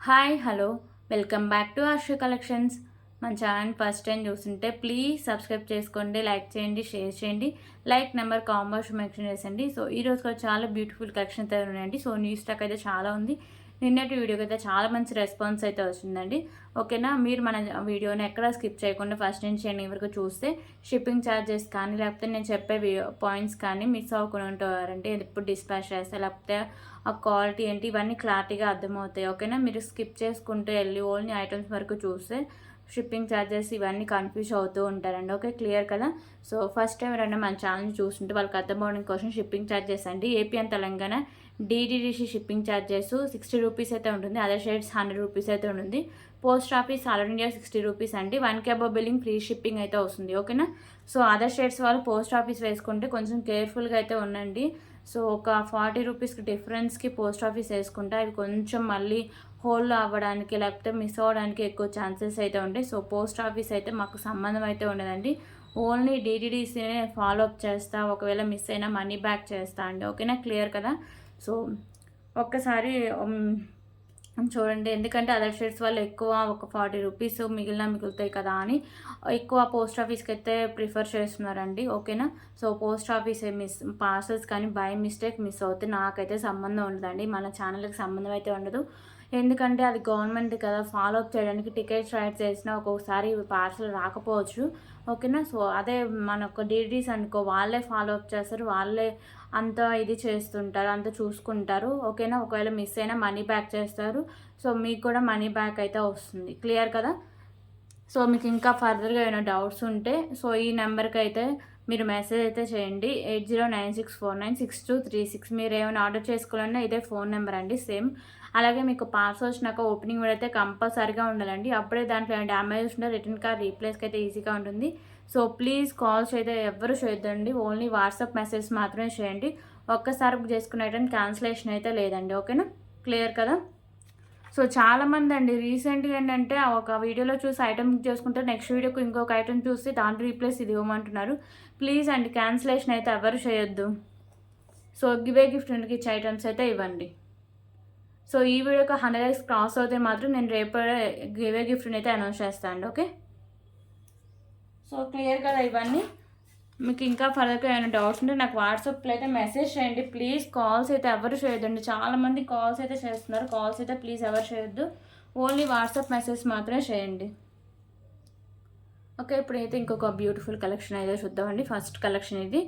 Hi hello welcome back to Arsha Collections. మన channel first time చూస్తుంటే please subscribe చేసుకోండి, like చేయండి, షేర్ చేయండి. లైక్ నెంబర్ కాంబోస్ మెన్షన్ చేసండి. సో ఈ రోజు కూడా చాలా బ్యూటిఫుల్ కలెక్షన్స్ అయితే ఉన్నాయండి. సో న్యూ స్టాక్ అయితే చాలా ఉంది. నిన్నటి వీడియోకి అయితే చాలా మంచి రెస్పాన్స్ అయితే వచ్చిందండి. ఓకేనా, మీరు మన వీడియోని ఎక్కడ స్కిప్ చేయకుండా ఫస్ట్ నుంచి ఎండింగ్ వరకు చూస్తే షిప్పింగ్ ఛార్జెస్ కానీ లేకపోతే నేను చెప్పే పాయింట్స్ కానీ మిస్ అవ్వకుండా ఉంటారంటే ఎప్పుడు డిస్పాచ్ చేస్తే లేకపోతే ఆ క్వాలిటీ ఏంటి ఇవన్నీ క్లారిటీగా అర్థమవుతాయి. ఓకేనా, మీరు స్కిప్ చేసుకుంటూ వెళ్ళి ఓన్లీ ఐటమ్స్ వరకు చూస్తే షిప్పింగ్ ఛార్జెస్ ఇవన్నీ కన్ఫ్యూజ్ అవుతూ ఉంటారండి. ఓకే, క్లియర్ కదా. సో ఫస్ట్ టైం ఎవరైనా మన ఛానల్ చూస్తుంటే వాళ్ళకి అర్థం అవడం కోసం షిప్పింగ్ ఛార్జెస్ అండి. AP and Telangana DTDC shipping charges 60 rupees అయితే ఉంటుంది. అదర్ షేడ్స్ 100 రూపీస్ అయితే ఉంటుంది. Post office all India 60 rupees అండి. 1K above billing free shipping అయితే వస్తుంది. ఓకేనా, సో అదర్ షేడ్స్ వాళ్ళు పోస్ట్ ఆఫీస్ వేసుకుంటే కొంచెం కేర్ఫుల్గా అయితే ఉండండి. సో ఒక 40 రూపీస్కి డిఫరెన్స్కి పోస్ట్ ఆఫీస్ వేసుకుంటే అవి కొంచెం మళ్ళీ హోల్ అవ్వడానికి లేకపోతే మిస్ అవ్వడానికి ఎక్కువ ఛాన్సెస్ అయితే ఉంటాయి. సో పోస్ట్ ఆఫీస్ అయితే మాకు సంబంధం అయితే ఉండదండి. ఓన్లీ డిటిడిసినే ఫాలో అప్ చేస్తా, ఒకవేళ మిస్ అయినా మనీ బ్యాక్ చేస్తా అండి. ఓకేనా, క్లియర్ కదా. సో ఒక్కసారి చూడండి, ఎందుకంటే అదర్ షేడ్స్ వాళ్ళు ఎక్కువ ఒక 40 రూపీస్ మిగులుతాయి కదా అని ఎక్కువ పోస్ట్ ఆఫీస్కి అయితే ప్రిఫర్ చేస్తున్నారండి. ఓకేనా, సో పోస్ట్ ఆఫీస్ పార్సల్స్ కానీ బై మిస్టేక్ మిస్ అవుతే నాకైతే సంబంధం ఉండదండి, మన ఛానల్కి సంబంధం అయితే ఉండదు. ఎందుకంటే అది గవర్నమెంట్ కదా, ఫాలో అప్ చేయడానికి టికెట్స్ రైట్ చేసినా ఒక్కొక్కసారి పార్సల్ రాకపోవచ్చు. ఓకేనా, సో అదే మనకు డీడీస్ అనుకో వాళ్ళే ఫాలో అప్ చేస్తారు, వాళ్ళే అంత ఇది చేస్తుంటారు, అంత చూసుకుంటారు. ఓకేనా, ఒకవేళ మిస్ అయినా మనీ బ్యాక్ చేస్తారు. సో మీకు కూడా మనీ బ్యాక్ అయితే వస్తుంది. క్లియర్ కదా. సో మీకు ఇంకా ఫర్దర్గా ఏమైనా డౌట్స్ ఉంటే సో ఈ నెంబర్కి అయితే మీరు మెసేజ్ అయితే చేయండి. 8096496236. మీరు ఏమైనా ఆర్డర్ చేసుకోవాలన్నా ఇదే ఫోన్ నెంబర్ అండి, సేమ్. అలాగే మీకు పార్సల్ వచ్చినాక ఓపెనింగ్ కూడా అయితే కంపల్సరీగా ఉండాలండి. అప్పుడే దాంట్లో డ్యామేజ్ ఉంటే రిటర్న్ కార్డ్ రీప్లేస్కి అయితే ఈజీగా ఉంటుంది. సో ప్లీజ్ కాల్స్ అయితే ఎవ్వరు చేయొద్దండి, ఓన్లీ వాట్సాప్ మెసేజ్ మాత్రమే చేయండి. ఒక్కసారి బుక్ చేసుకున్న ఐటమ్ క్యాన్సిలేషన్ అయితే లేదండి. ఓకేనా, క్లియర్ కదా. సో చాలామంది అండి రీసెంట్గా ఏంటంటే ఒక వీడియోలో చూసి ఐటమ్ బుక్ చేసుకుంటే నెక్స్ట్ వీడియోకి ఇంకొక ఐటమ్ చూసి దాంట్లో రీప్లేస్ ఇది ఇవ్వమంటున్నారు. ప్లీజ్ అండి, క్యాన్సిలేషన్ అయితే ఎవరు చేయొద్దు. సో గివే గిఫ్ట్ ఇచ్చే ఐటమ్స్ అయితే ఇవ్వండి. సో ఈ వీడియోకి 100 likes క్రాస్ అవుతే మాత్రం నేను రేపు గివే గిఫ్ట్ని అయితే అనౌన్స్ చేస్తాను అండి. ఓకే, సో క్లియర్ కదా ఇవన్నీ. మీకు ఇంకా ఫర్దర్గా ఏమైనా డౌట్స్ ఉంటే నాకు వాట్సాప్లో అయితే మెసేజ్ చేయండి. ప్లీజ్ కాల్స్ అయితే ఎవరు చేయొద్దండి, చాలామంది కాల్స్ అయితే చేస్తున్నారు. కాల్స్ అయితే ప్లీజ్ ఎవరు చేయొద్దు, ఓన్లీ వాట్సాప్ మెసేజ్ మాత్రమే చేయండి. ఓకే, ఇప్పుడైతే ఇంకొక బ్యూటిఫుల్ కలెక్షన్ అయితే చూద్దామండి. ఫస్ట్ కలెక్షన్ ఇది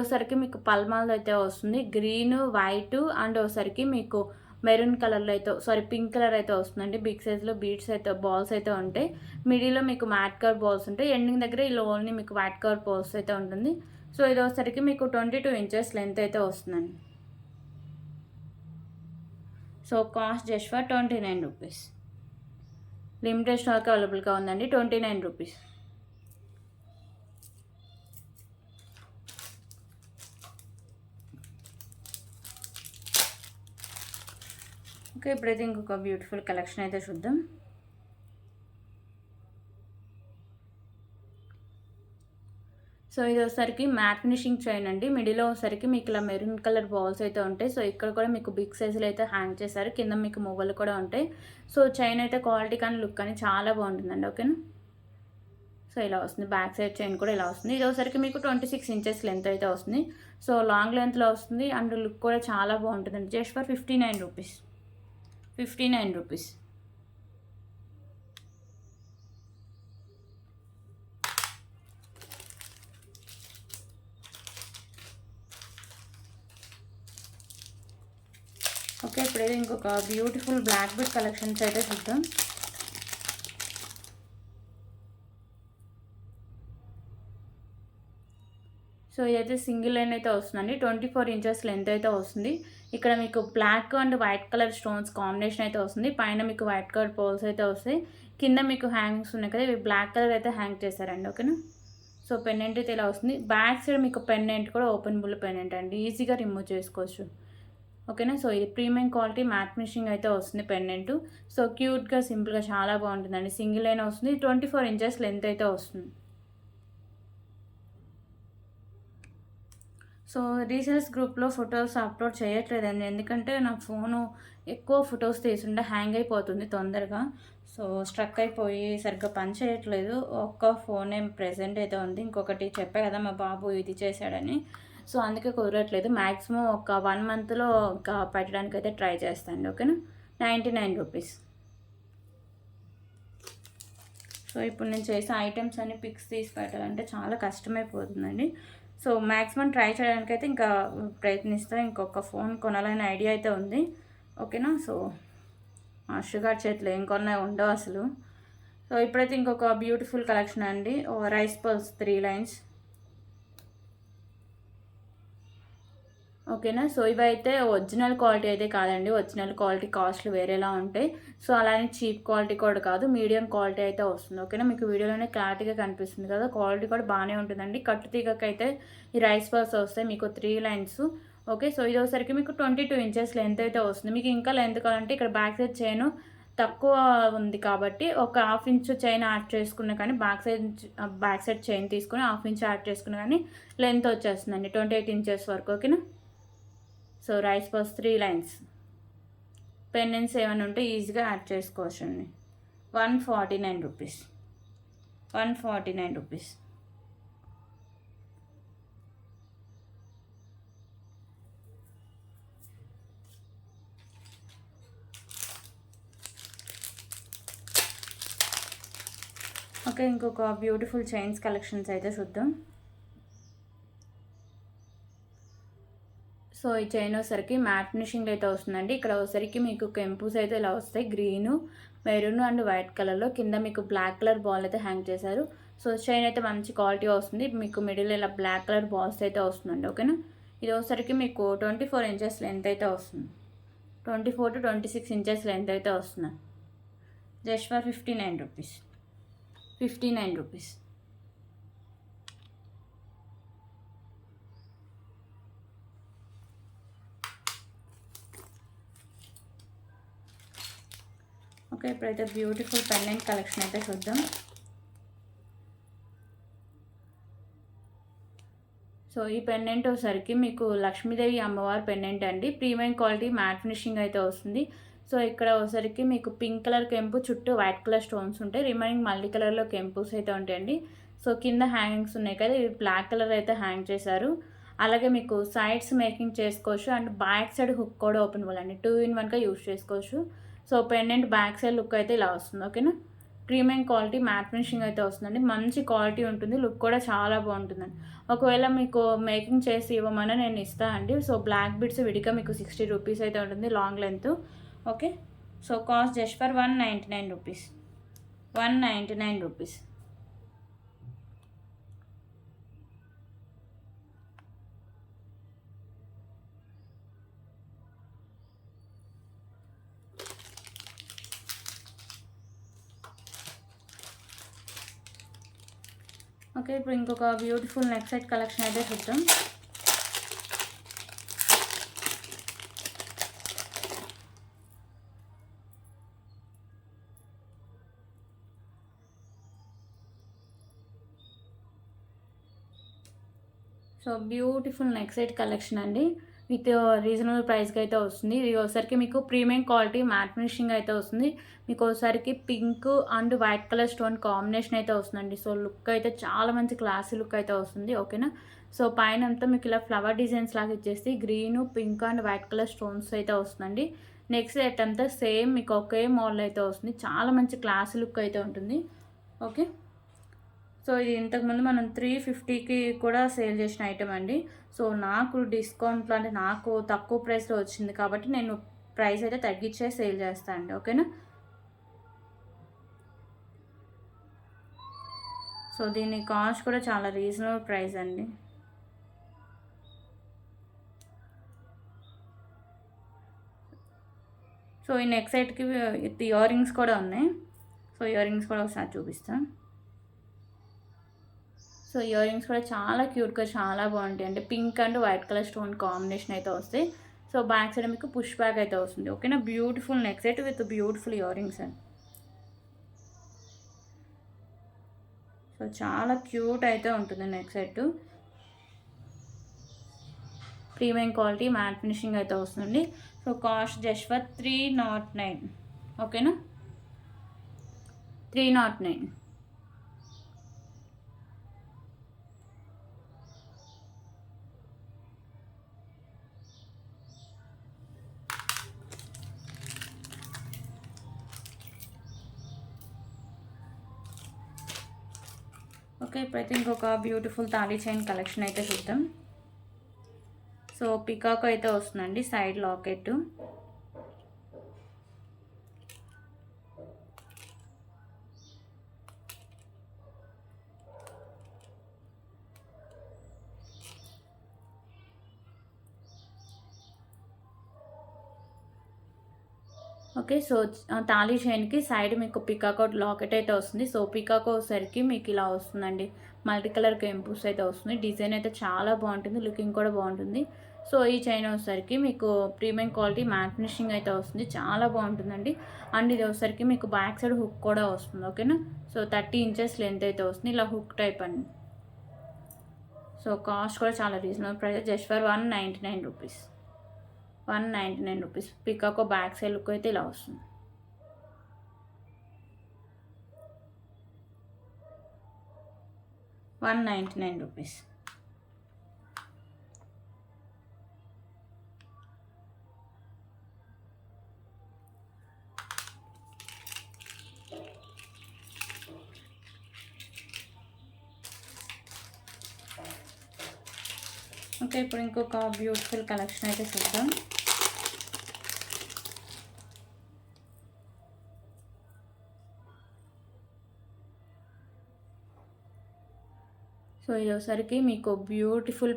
ఒకసారికి మీకు పల్మాల్ అయితే వస్తుంది. గ్రీన్, వైట్ అండ్ ఒకసారికి మీకు మెరూన్ కలర్లో అయితే పింక్ కలర్ అయితే వస్తుందండి. బిగ్ సైజ్లో బీడ్స్ అయితే బాల్స్ అయితే ఉంటాయి. మిడిల్లో మీకు మ్యాట్ కవర్ బాల్స్ ఉంటాయి. ఎండింగ్ దగ్గర ఇలా ఓన్లీ మీకు వైట్ కవర్ బాల్స్ అయితే ఉంటుంది. సో ఇది ఒకసారికి మీకు 22 inches లెంత్ అయితే వస్తుందండి. So cost just for 29 rupees. Limited stock అవైలబుల్గా ఉందండి, 29 రూపీస్. ఓకే, ఇప్పుడైతే ఇంకొక బ్యూటిఫుల్ కలెక్షన్ అయితే చూద్దాం. సో ఇది ఒకసారికి మ్యాట్ ఫినిషింగ్ చైన్ అండి. మిడిల్లో ఒకసారికి మీకు ఇలా మెరూన్ కలర్ బాల్స్ అయితే ఉంటాయి. సో ఇక్కడ కూడా మీకు బిగ్ సైజులో అయితే హ్యాంగ్ చేశారు, కింద మీకు మొగ్గలు కూడా ఉంటాయి. సో చైన్ అయితే క్వాలిటీ కానీ లుక్ కానీ చాలా బాగుంటుందండి. ఓకేనా, సో ఇలా వస్తుంది. బ్యాక్ సైడ్ చైన్ కూడా ఇలా వస్తుంది. ఇది ఒకసారికి మీకు 26 inches లెంత్ అయితే వస్తుంది. సో లాంగ్ లెంత్లో వస్తుంది అండ్ లుక్ కూడా చాలా బాగుంటుందండి. Just for 59 rupees. 59 rupees. Okay, ఇప్పుడైతే ఇంకొక బ్యూటిఫుల్ బ్లాక్ బెడ్ కలెక్షన్స్ అయితే చూద్దాం. సో ఇదైతే సింగిల్ లైన్ అయితే వస్తుందండి. 24 inches లెంత్ అయితే వస్తుంది. ఇక్కడ మీకు black and white colour stones combination అయితే వస్తుంది. పైన మీకు వైట్ కలర్ పోల్స్ అయితే వస్తాయి. కింద మీకు హ్యాంగ్స్ ఉన్నాయి కదా, ఇవి బ్లాక్ కలర్ అయితే హ్యాంగ్ చేశారండి. ఓకేనా, సో పెండెంట్ అయితే ఇలా వస్తుంది. బ్యాక్ సైడ్ మీకు పెండెంట్ కూడా ఓపెనబుల్ పెండెంట్ అండి, ఈజీగా రిమూవ్ చేసుకోవచ్చు. ఓకేనా, సో ఇది ప్రీమియం క్వాలిటీ మ్యాట్ ఫినిషింగ్ అయితే వస్తుంది పెండెంట్. సో క్యూట్గా సింపుల్గా చాలా బాగుంటుందండి. సింగిల్ లైన్ వస్తుంది. 24 inches లెంత్ అయితే వస్తుంది. సో సో రీసెల్స్ గ్రూప్లో ఫొటోస్ అప్లోడ్ చేయట్లేదండి, ఎందుకంటే నా ఫోను ఎక్కువ ఫొటోస్ తీసుంటే హ్యాంగ్ అయిపోతుంది తొందరగా. సో స్ట్రక్ అయిపోయి సరిగ్గా పని చేయట్లేదు. ఒక్క ఫోనే ప్రెజెంట్ అయితే ఉంది. ఇంకొకటి చెప్పా కదా మా బాబు ఇది చేశాడని, సో అందుకే కుదరట్లేదు. మ్యాక్సిమం ఒక 1 మంత్లో ఇంకా పెట్టడానికి అయితే ట్రై చేస్తాను. ఓకేనా, 99 రూపీస్. సో ఇప్పుడు నేను చేసే ఐటమ్స్ అన్ని పిక్స్ తీసి పెట్టాలంటే చాలా కష్టమైపోతుందండి. సో మ్యాక్సిమం ట్రై చేయడానికైతే ఇంకా ప్రయత్నిస్తా. ఇంకొక ఫోన్ కొనాలనే ఐడియా అయితే ఉంది. ఓకేనా, సో షుగర్ చేతిలో ఏం కొన్నా ఉండవు అసలు. సో ఇప్పుడైతే ఇంకొక బ్యూటిఫుల్ కలెక్షన్ అండి, రైస్ పల్స్ 3 లైన్స్. ఓకేనా, సో ఇవైతే ఒరిజినల్ క్వాలిటీ అయితే కాదండి. ఒరిజినల్ క్వాలిటీ కాస్ట్లు వేరేలా ఉంటాయి. సో అలానే చీప్ క్వాలిటీ కూడా కాదు, మీడియం క్వాలిటీ అయితే వస్తుంది. ఓకేనా, మీకు వీడియోలోనే క్లారిటీగా కనిపిస్తుంది కదా, క్వాలిటీ కూడా బాగానే ఉంటుందండి. కట్టు తీగకైతే ఈ రైస్ పల్స్ వస్తాయి మీకు 3 లైన్స్. ఓకే, సో ఇది వచ్చేసరికి మీకు 22 ఇంచెస్ లెంత్ అయితే వస్తుంది. మీకు ఇంకా లెంత్ కావాలంటే ఇక్కడ బ్యాక్ సైడ్ చైన్ తక్కువ ఉంది కాబట్టి ఒక 1/2 ఇంచ్ చైన్ యాడ్ చేసుకున్నా కానీ బ్యాక్ సైడ్ చైన్ తీసుకుని 1/2 ఇంచ్ యాడ్ చేసుకున్నా కానీ లెంత్ వచ్చేస్తుందండి 28 ఇంచెస్ వరకు. ఓకేనా, సో రైస్ పల్స్ 3 లైన్స్. పెన్నెన్స్ ఏమైనా ఉంటే ఈజీగా యాడ్ చేసుకోవచ్చు అండి. 149 రూపీస్. 149 రూపీస్. ఓకే, ఇంకొక బ్యూటిఫుల్ చైన్స్ కలెక్షన్స్ అయితే చూద్దాం. సో ఈ చైన్ వచ్చేసరికి మ్యాట్ ఫినిషింగ్ అయితే వస్తుందండి. ఇక్కడ వచ్చేసరికి మీకు కెంపుస్ అయితే ఇలా వస్తాయి, గ్రీను, మెరూన్ అండ్ వైట్ కలర్లో. కింద మీకు బ్లాక్ కలర్ బాల్ అయితే హ్యాంగ్ చేశారు. సో చైన్ అయితే మంచి క్వాలిటీ వస్తుంది. మీకు మిడిల్ ఇలా బ్లాక్ కలర్ బాల్స్ అయితే వస్తుందండి. ఓకేనా, ఇది వచ్చేసరికి మీకు 24 ఇంచెస్ లెంత్ అయితే వస్తుంది. 24 to 26 ఇంచెస్ లెంత్ అయితే వస్తుంది. Just for 59 rupees. 59 rupees. Okay, ఇప్పుడైతే బ్యూటిఫుల్ పెండెంట్ కలెక్షన్ అయితే చూద్దాం. సో ఈ పెండెంట్ వచ్చేసరికి మీకు లక్ష్మీదేవి అమ్మవారి పెండెంట్ అండి. ప్రీమియం క్వాలిటీ మ్యాట్ ఫినిషింగ్ అయితే వస్తుంది. సో ఇక్కడ వచ్చేసరికి మీకు పింక్ కలర్ కెంపు, చుట్టూ వైట్ కలర్ స్టోన్స్ ఉంటాయి. రిమైనింగ్ మల్టీ కలర్లో కెంపుస్ అయితే ఉంటాయండి. సో కింద హ్యాంగింగ్స్ ఉన్నాయి కదా, ఇవి బ్లాక్ కలర్ అయితే హ్యాంగ్ చేశారు. అలాగే మీకు సైడ్స్ మేకింగ్ చేసుకోవచ్చు అండ్ బ్యాక్ సైడ్ హుక్ కూడా ఓపెన్ అవ్వాలండి. 2 in 1గా యూజ్ చేసుకోవచ్చు. So pendant back side look అయితే ఇలా వస్తుంది. ఓకేనా, ప్రీమియం క్వాలిటీ మ్యాట్ ఫినిషింగ్ అయితే వస్తుందండి. మంచి క్వాలిటీ ఉంటుంది, లుక్ కూడా చాలా బాగుంటుందండి. ఒకవేళ మీకు మేకింగ్ చేసి ఇవ్వమని నేను ఇస్తాను అండి. సో బ్లాక్ బిడ్స్ విడిగా మీకు 60 రూపీస్ అయితే ఉంటుంది, long length. Okay, so cost just for 199 rupees. 199 rupees. Okay, ఇప్పుడు ఇంకొక బ్యూటిఫుల్ నెక్ సెట్ కలెక్షన్ అయితే చూద్దాం. So beautiful neck set collection అండి, విత్ రీజనబుల్ ప్రైస్కి అయితే వస్తుంది. ఇది ఒకసారికి మీకు ప్రీమియం క్వాలిటీ మ్యాట్ ఫినిషింగ్ అయితే వస్తుంది. మీకు ఒకసారికి pink and white colour stone combination అయితే వస్తుందండి. సో లుక్ అయితే చాలా మంచి క్లాసీ లుక్ అయితే వస్తుంది. ఓకేనా, సో పైన అంతా మీకు ఇలా ఫ్లవర్ డిజైన్స్ లాగా ఇచ్చేసి green, pink and white colour stones అయితే వస్తుందండి. నెక్స్ట్ సెట్ అంతా సేమ్ మీకు ఒకే మోడల్ అయితే వస్తుంది. చాలా మంచి క్లాసీ లుక్ అయితే ఉంటుంది. ఓకే, సో ఇది ఇంతకుముందు మనం 350కి కూడా సేల్ చేసిన ఐటమ్ అండి. సో నాకు డిస్కౌంట్లో అంటే నాకు తక్కువ ప్రైస్లో వచ్చింది కాబట్టి నేను ప్రైస్ అయితే తగ్గించే సేల్ చేస్తాను అండి. ఓకేనా, సో దీని కాస్ట్ కూడా చాలా రీజనబుల్ ప్రైస్ అండి. సో ఈ నెక్ సెట్కి ఇయర్ రింగ్స్ కూడా ఉన్నాయి. సో ఇయర్ రింగ్స్ కూడా ఒకసారి చూపిస్తాను. సో ఇయర్ రింగ్స్ కూడా చాలా క్యూట్గా చాలా బాగుంటాయి. అంటే pink and white colour stone combination అయితే వస్తాయి. సో బ్యాక్ సైడ్ మీకు పుష్ బ్యాక్ అయితే వస్తుంది. ఓకేనా, beautiful neck set with beautiful ear rings అండి. సో చాలా క్యూట్ అయితే ఉంటుంది neck set. Premium quality matte finishing అయితే వస్తుంది. So cost just for 309. ఓకేనా, 309. ఓకే, ఇప్పుడైతే ఇంకొక బ్యూటిఫుల్ తాళీ చైన్ కలెక్షన్ అయితే చూద్దాం. సో పికాక్ అయితే వస్తుందండి, సైడ్ లాకెట్. ఓకే, సో తాళీ చైన్కి సైడ్ మీకు పికాక్ లాకెట్ అయితే వస్తుంది. సో పికాక్ వచ్చేసరికి మీకు ఇలా వస్తుందండి, మల్టీ కలర్ కెంపుస్ అయితే వస్తుంది. డిజైన్ అయితే చాలా బాగుంటుంది, లుకింగ్ కూడా బాగుంటుంది. సో ఈ చైన్ వచ్చేసరికి మీకు ప్రీమియం క్వాలిటీ మ్యాట్ ఫినిషింగ్ అయితే వస్తుంది, చాలా బాగుంటుందండి. అండ్ ఇది వచ్చేసరికి మీకు బ్యాక్ సైడ్ హుక్ కూడా వస్తుంది. ఓకేనా, సో 30 ఇంచెస్ లెంత్ అయితే వస్తుంది, ఇలా హుక్ టైప్ అండి. సో కాస్ట్ కూడా చాలా reasonable price, just for 199 rupees. 199 rupees. పికాకో back side look అయితే ఇలా వస్తుంది. ₹199. ఓకే, ఇప్పుడు ఇంకొక బ్యూటిఫుల్ కలెక్షన్ అయితే చూద్దాం. సో ఇది ఒకసారికి మీకు beautiful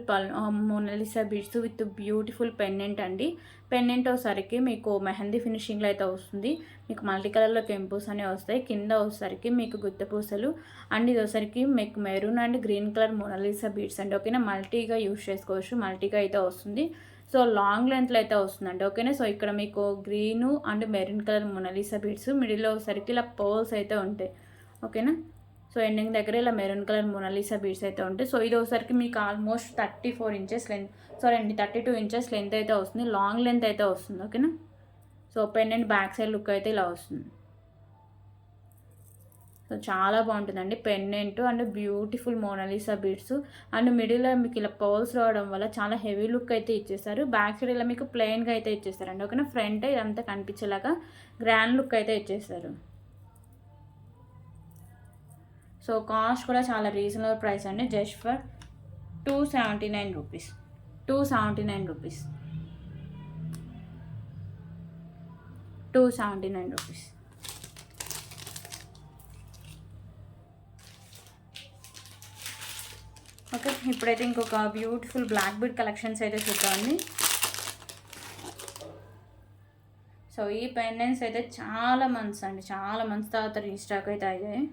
Mona Lisa beads with beautiful pendant అండి. పెండెంట్ ఒకసారికి మీకు మెహందీ ఫినిషింగ్లో అయితే వస్తుంది. మీకు మల్టీ కలర్లో కెంపుస్ అనేవి వస్తాయి. కింద ఒకసారికి మీకు గుత్త పూసలు అండ్ ఇది ఒకసారికి మీకు maroon and green colour Mona Lisa beads అండి. ఓకేనా, మల్టీగా యూజ్ చేసుకోవచ్చు, మల్టీగా అయితే వస్తుంది. సో లాంగ్ లెంత్లో అయితే వస్తుందండి. ఓకేనా, సో ఇక్కడ మీకు green and maroon colour Mona Lisa beads, మిడిల్లో ఒకసారికి ఇలా పర్ల్స్ అయితే ఉంటాయి. ఓకేనా, సో ఎండింగ్ దగ్గర ఇలా మెరూన్ కలర్ మోనాలిసా బీడ్స్ అయితే ఉంటాయి. సో ఇది ఒకసారికి మీకు ఆల్మోస్ట్ 34 ఇంచెస్ లెంత్, సారీ అండి 32 ఇంచెస్ లెంత్ అయితే వస్తుంది, లాంగ్ లెంత్ అయితే వస్తుంది. ఓకేనా, so pendant back side look అయితే ఇలా వస్తుంది. సో చాలా బాగుంటుందండి pendant and beautiful Mona Lisa beads and మిడిల్లో మీకు ఇలా పర్ల్స్ రావడం వల్ల చాలా హెవీ లుక్ అయితే ఇచ్చేస్తారు. బ్యాక్ సైడ్ ఇలా మీకు ప్లెయిన్గా అయితే ఇచ్చేస్తారండి. ఓకేనా, ఫ్రంట్ ఇదంతా కనిపించేలాగా గ్రాండ్ లుక్ అయితే ఇచ్చేస్తారు. సో కాస్ట్ కూడా చాలా రీజనబుల్ ప్రైస్ అండి, just for 279 rupees. 279 rupees. 279 rupees. Okay, ఇప్పుడైతే ఇంకొక బ్యూటిఫుల్ బ్లాక్ బీడ్ కలెక్షన్స్ అయితే చూద్దామండి. సో ఈ పెండెంట్స్ అయితే చాలా మంత్స్ అండి, చాలా మంత్స్ తర్వాత రీస్టాక్ అయితే అయ్యాయి.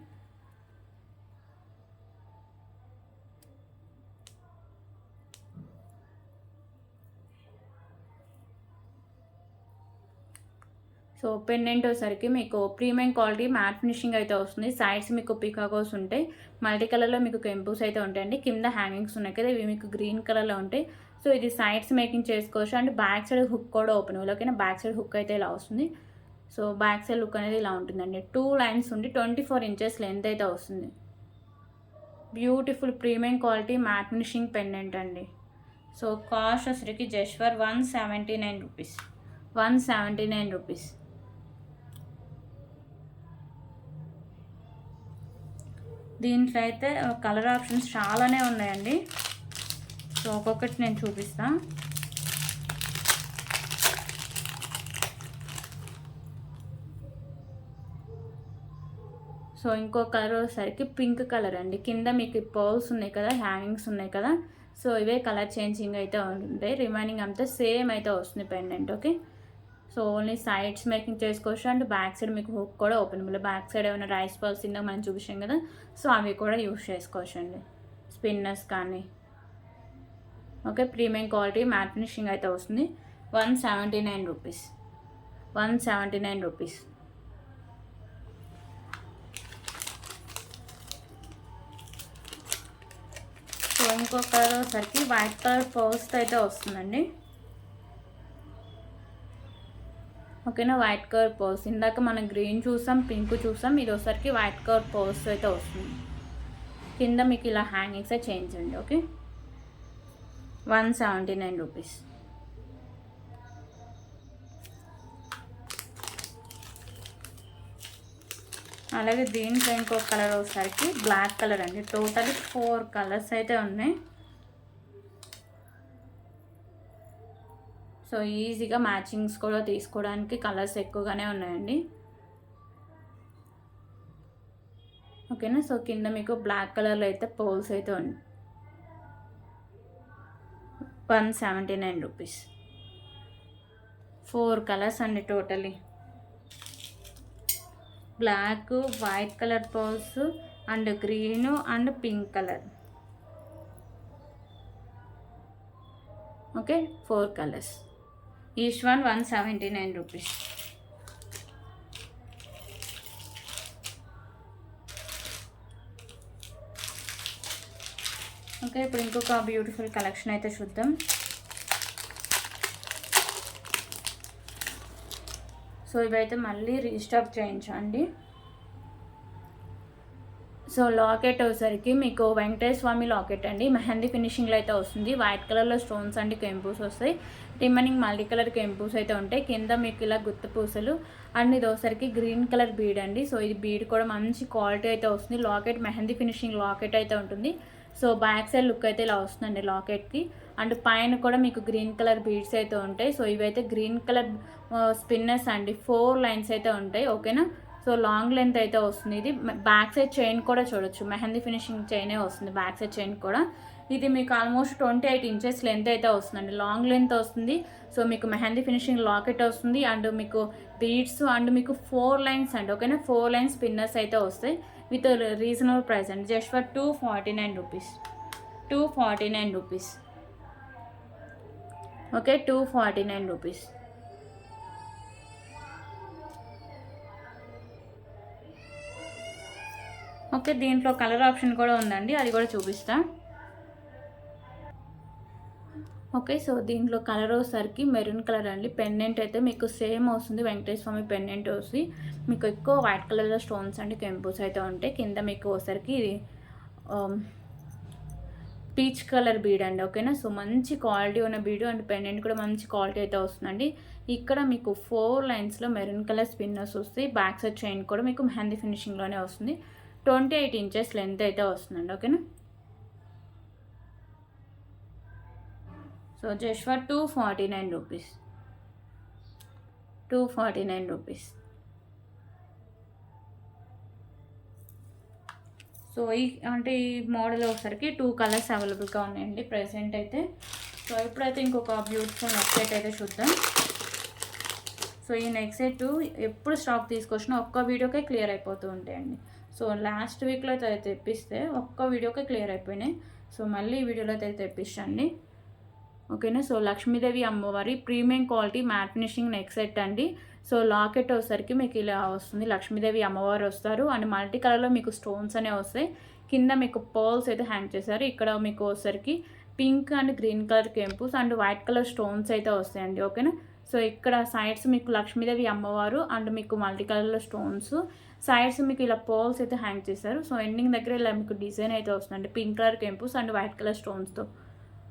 సో పెండెంట్ వచ్చేసరికి మీకు ప్రీమియం క్వాలిటీ మ్యాట్ ఫినిషింగ్ అయితే వస్తుంది. సైడ్స్ మీకు పికాకోస్ ఉంటాయి, మల్టీ కలర్లో మీకు కెంపుస్ అయితే ఉంటాయండి. కింద హ్యాంగింగ్స్ ఉన్నాయి కదా, ఇవి మీకు గ్రీన్ కలర్లో ఉంటాయి. సో ఇది సైడ్స్ మేకింగ్ చేసుకోవచ్చు అండ్ బ్యాక్ సైడ్ హుక్ కూడా ఓపెన్ ఓకేనా, బ్యాక్ సైడ్ హుక్ అయితే ఇలా వస్తుంది. సో బ్యాక్ సైడ్ లుక్ అనేది ఇలా ఉంటుందండి. 2 లైన్స్ ఉండి 24 ఇంచెస్ లెంత్ అయితే వస్తుంది. Beautiful premium quality matte finishing pendant అండి. సో కాస్ట్ వచ్చరికి జస్ట్ ఫర్ 179 రూపీస్. 179 రూపీస్. దీంట్లో అయితే కలర్ ఆప్షన్స్ చాలానే ఉన్నాయండి. సో ఒక్కొక్కటి నేను చూపిస్తాను. సో ఇంకో కలర్ వచ్చేసరికి పింక్ కలర్ అండి. కింద మీకు పర్ల్స్ ఉన్నాయి కదా, హ్యాంగింగ్స్ ఉన్నాయి కదా, సో ఇవే కలర్ చేంజింగ్ అయితే ఉంటాయి. రిమైనింగ్ అంతా సేమ్ అయితే వస్తుంది pendant. Okay, so only sides making చేసుకోవచ్చు అండ్ బ్యాక్ సైడ్ మీకు హుక్ కూడా ఓపెన్, బ్యాక్ సైడ్ ఏమైనా రైస్ పర్ల్స్ ఇందాక మనం చూపించాం కదా, సో అవి కూడా యూస్ చేసుకోవచ్చు అండి, స్పిన్నర్స్ కానీ. Okay, premium quality matte finishing అయితే వస్తుంది. 179 రూపీస్. 179 రూపీస్. సో ఇంకొక కలర్ వచ్చేసరికి వైట్ కలర్ పర్స్తో అయితే వస్తుందండి. ఓకేనా, వైట్ కలర్ పర్స్. ఇందాక మనం గ్రీన్ చూసాం, పింక్ చూసాం, ఇది ఒకసారికి వైట్ కలర్ పర్స్ అయితే వస్తుంది. కింద మీకు ఇలా హ్యాంగింగ్స్ చేయించండి. Okay, 179 rupees. అలాగే దీంట్లో ఇంకొక కలర్ వచ్చేసరికి బ్లాక్ కలర్ అండి. టోటల్ 4 కలర్స్ అయితే ఉన్నాయి. సో ఈజీగా మ్యాచింగ్స్ కూడా తీసుకోవడానికి కలర్స్ ఎక్కువగానే ఉన్నాయండి. ఓకేనా, సో కింద మీకు బ్లాక్ కలర్లో అయితే పోల్స్ అయితే ఉన్నాయి. 179 రూపీస్. 4 కలర్స్ అండి totally. Black, white colour pearls and green and pink colour. Okay, 4 colours. Each one 179 rupees. Okay, ఇప్పుడు ఇంకొక బ్యూటిఫుల్ కలెక్షన్ అయితే చూద్దాం. సో ఇవైతే మళ్ళీ రీస్టాక్ చేయించండి. సో లాకెట్ వచ్చేసరికి మీకు వెంకటేశ్వర స్వామి లాకెట్ అండి. మెహందీ ఫినిషింగ్లో అయితే వస్తుంది. వైట్ కలర్లో స్టోన్స్ అండి కెంపూస్ వస్తాయి. రిమైనింగ్ మల్టీ కలర్ కెంపూస్ అయితే ఉంటాయి. కింద మీకు ఇలా గుత్త పూసలు అండ్ ఇది ఒకసారికి గ్రీన్ కలర్ బీడ్ అండి. సో ఇది బీడ్ కూడా మంచి క్వాలిటీ అయితే వస్తుంది. లాకెట్ మెహందీ ఫినిషింగ్ లాకెట్ అయితే ఉంటుంది. సో బ్యాక్ సైడ్ లుక్ అయితే ఇలా వస్తుందండి లాకెట్కి. అండ్ పైన కూడా మీకు గ్రీన్ కలర్ బీడ్స్ అయితే ఉంటాయి. సో ఇవైతే గ్రీన్ కలర్ స్పిన్నర్స్ అండి. 4 లైన్స్ అయితే ఉంటాయి. ఓకేనా, సో లాంగ్ లెంత్ అయితే వస్తుంది. ఇది బ్యాక్ సైడ్ చైన్ కూడా చూడొచ్చు. మెహందీ ఫినిషింగ్ చైనే వస్తుంది బ్యాక్ సైడ్ చైన్ కూడా. ఇది మీకు ఆల్మోస్ట్ 28 ఇంచెస్ లెంత్ అయితే వస్తుందండి. లాంగ్ లెంత్ వస్తుంది. సో మీకు మెహందీ ఫినిషింగ్ లాకెట్ వస్తుంది అండ్ మీకు బీడ్స్ అండ్ మీకు 4 లైన్స్ అండి. ఓకేనా, 4 లైన్స్ స్పిన్నర్స్ అయితే వస్తాయి విత్ రీజనబుల్ ప్రైస్ అండి. Just for 249 rupees. 249 rupees. Okay, 249 rupees. Okay, దీంట్లో కలర్ ఆప్షన్ కూడా ఉందండి, అది కూడా చూపిస్తా. ఓకే, సో దీంట్లో కలర్ వచ్చేసరికి మెరూన్ కలర్ అండి. పెండెంట్ అయితే మీకు సేమ్ వస్తుంది. వెంకటేశ్వర స్వామి పెండెంట్ వస్తుంది. మీకు ఎక్కువ వైట్ కలర్లో స్టోన్స్ అండి కెంపూస్ అయితే ఉంటాయి. కింద మీకు వచ్చేసరికి పీచ్ కలర్ బీడ్ అండి. ఓకేనా, సో మంచి క్వాలిటీ ఉన్న బీడ్ అండ్ పెండెంట్ కూడా మంచి క్వాలిటీ అయితే వస్తుందండి. ఇక్కడ మీకు 4 లైన్స్లో మెరూన్ కలర్ స్పిన్నర్స్ వస్తాయి. బ్యాక్ సైడ్ చైన్ కూడా మీకు మెహందీ ఫినిషింగ్లోనే వస్తుంది. 28 ఇంచెస్ లెంత్ అయితే వస్తుందండి. ఓకేనా, so just for 249 rupees. 249 rupees. So ఈ మోడల్ ఒకసారికి 2 కలర్స్ అవైలబుల్గా ఉన్నాయండి ప్రెసెంట్ అయితే. సో ఇప్పుడైతే ఇంకొక బ్యూటిఫుల్ నెక్ సెట్ అయితే చూద్దాం. సో ఈ నెక్ సెట్ ఎప్పుడు స్టాక్ తీసుకొచ్చినా ఒక్క వీడియోకే క్లియర్ అయిపోతూ ఉంటాయండి. సో లాస్ట్ వీక్లో అయితే తెప్పిస్తే ఒక్క వీడియోకే క్లియర్ అయిపోయినాయి. సో మళ్ళీ ఈ వీడియోలో అయితే తెప్పించండి. ఓకేనా, సో లక్ష్మీదేవి అమ్మవారి premium quality matte finishing neck set అండి. సో లాకెట్ వచ్చేసరికి మీకు ఇలా వస్తుంది. లక్ష్మీదేవి అమ్మవారు వస్తారు అండ్ మల్టీ కలర్లో మీకు స్టోన్స్ అనేవి వస్తాయి. కింద మీకు పర్ల్స్ అయితే హ్యాంగ్ చేశారు. ఇక్కడ మీకు వచ్చేసరికి పింక్ అండ్ గ్రీన్ కలర్ కెంపూస్ అండ్ వైట్ కలర్ స్టోన్స్ అయితే వస్తాయండి. ఓకేనా, సో ఇక్కడ సైడ్స్ మీకు లక్ష్మీదేవి అమ్మవారు అండ్ మీకు మల్టీ కలర్లో స్టోన్స్, సైడ్స్ మీకు ఇలా పర్ల్స్ అయితే హ్యాంగ్ చేశారు. సో ఎండింగ్ దగ్గర ఇలా మీకు డిజైన్ అయితే వస్తుందండి పింక్ కలర్ కెంపూస్ అండ్ వైట్ కలర్ స్టోన్స్తో.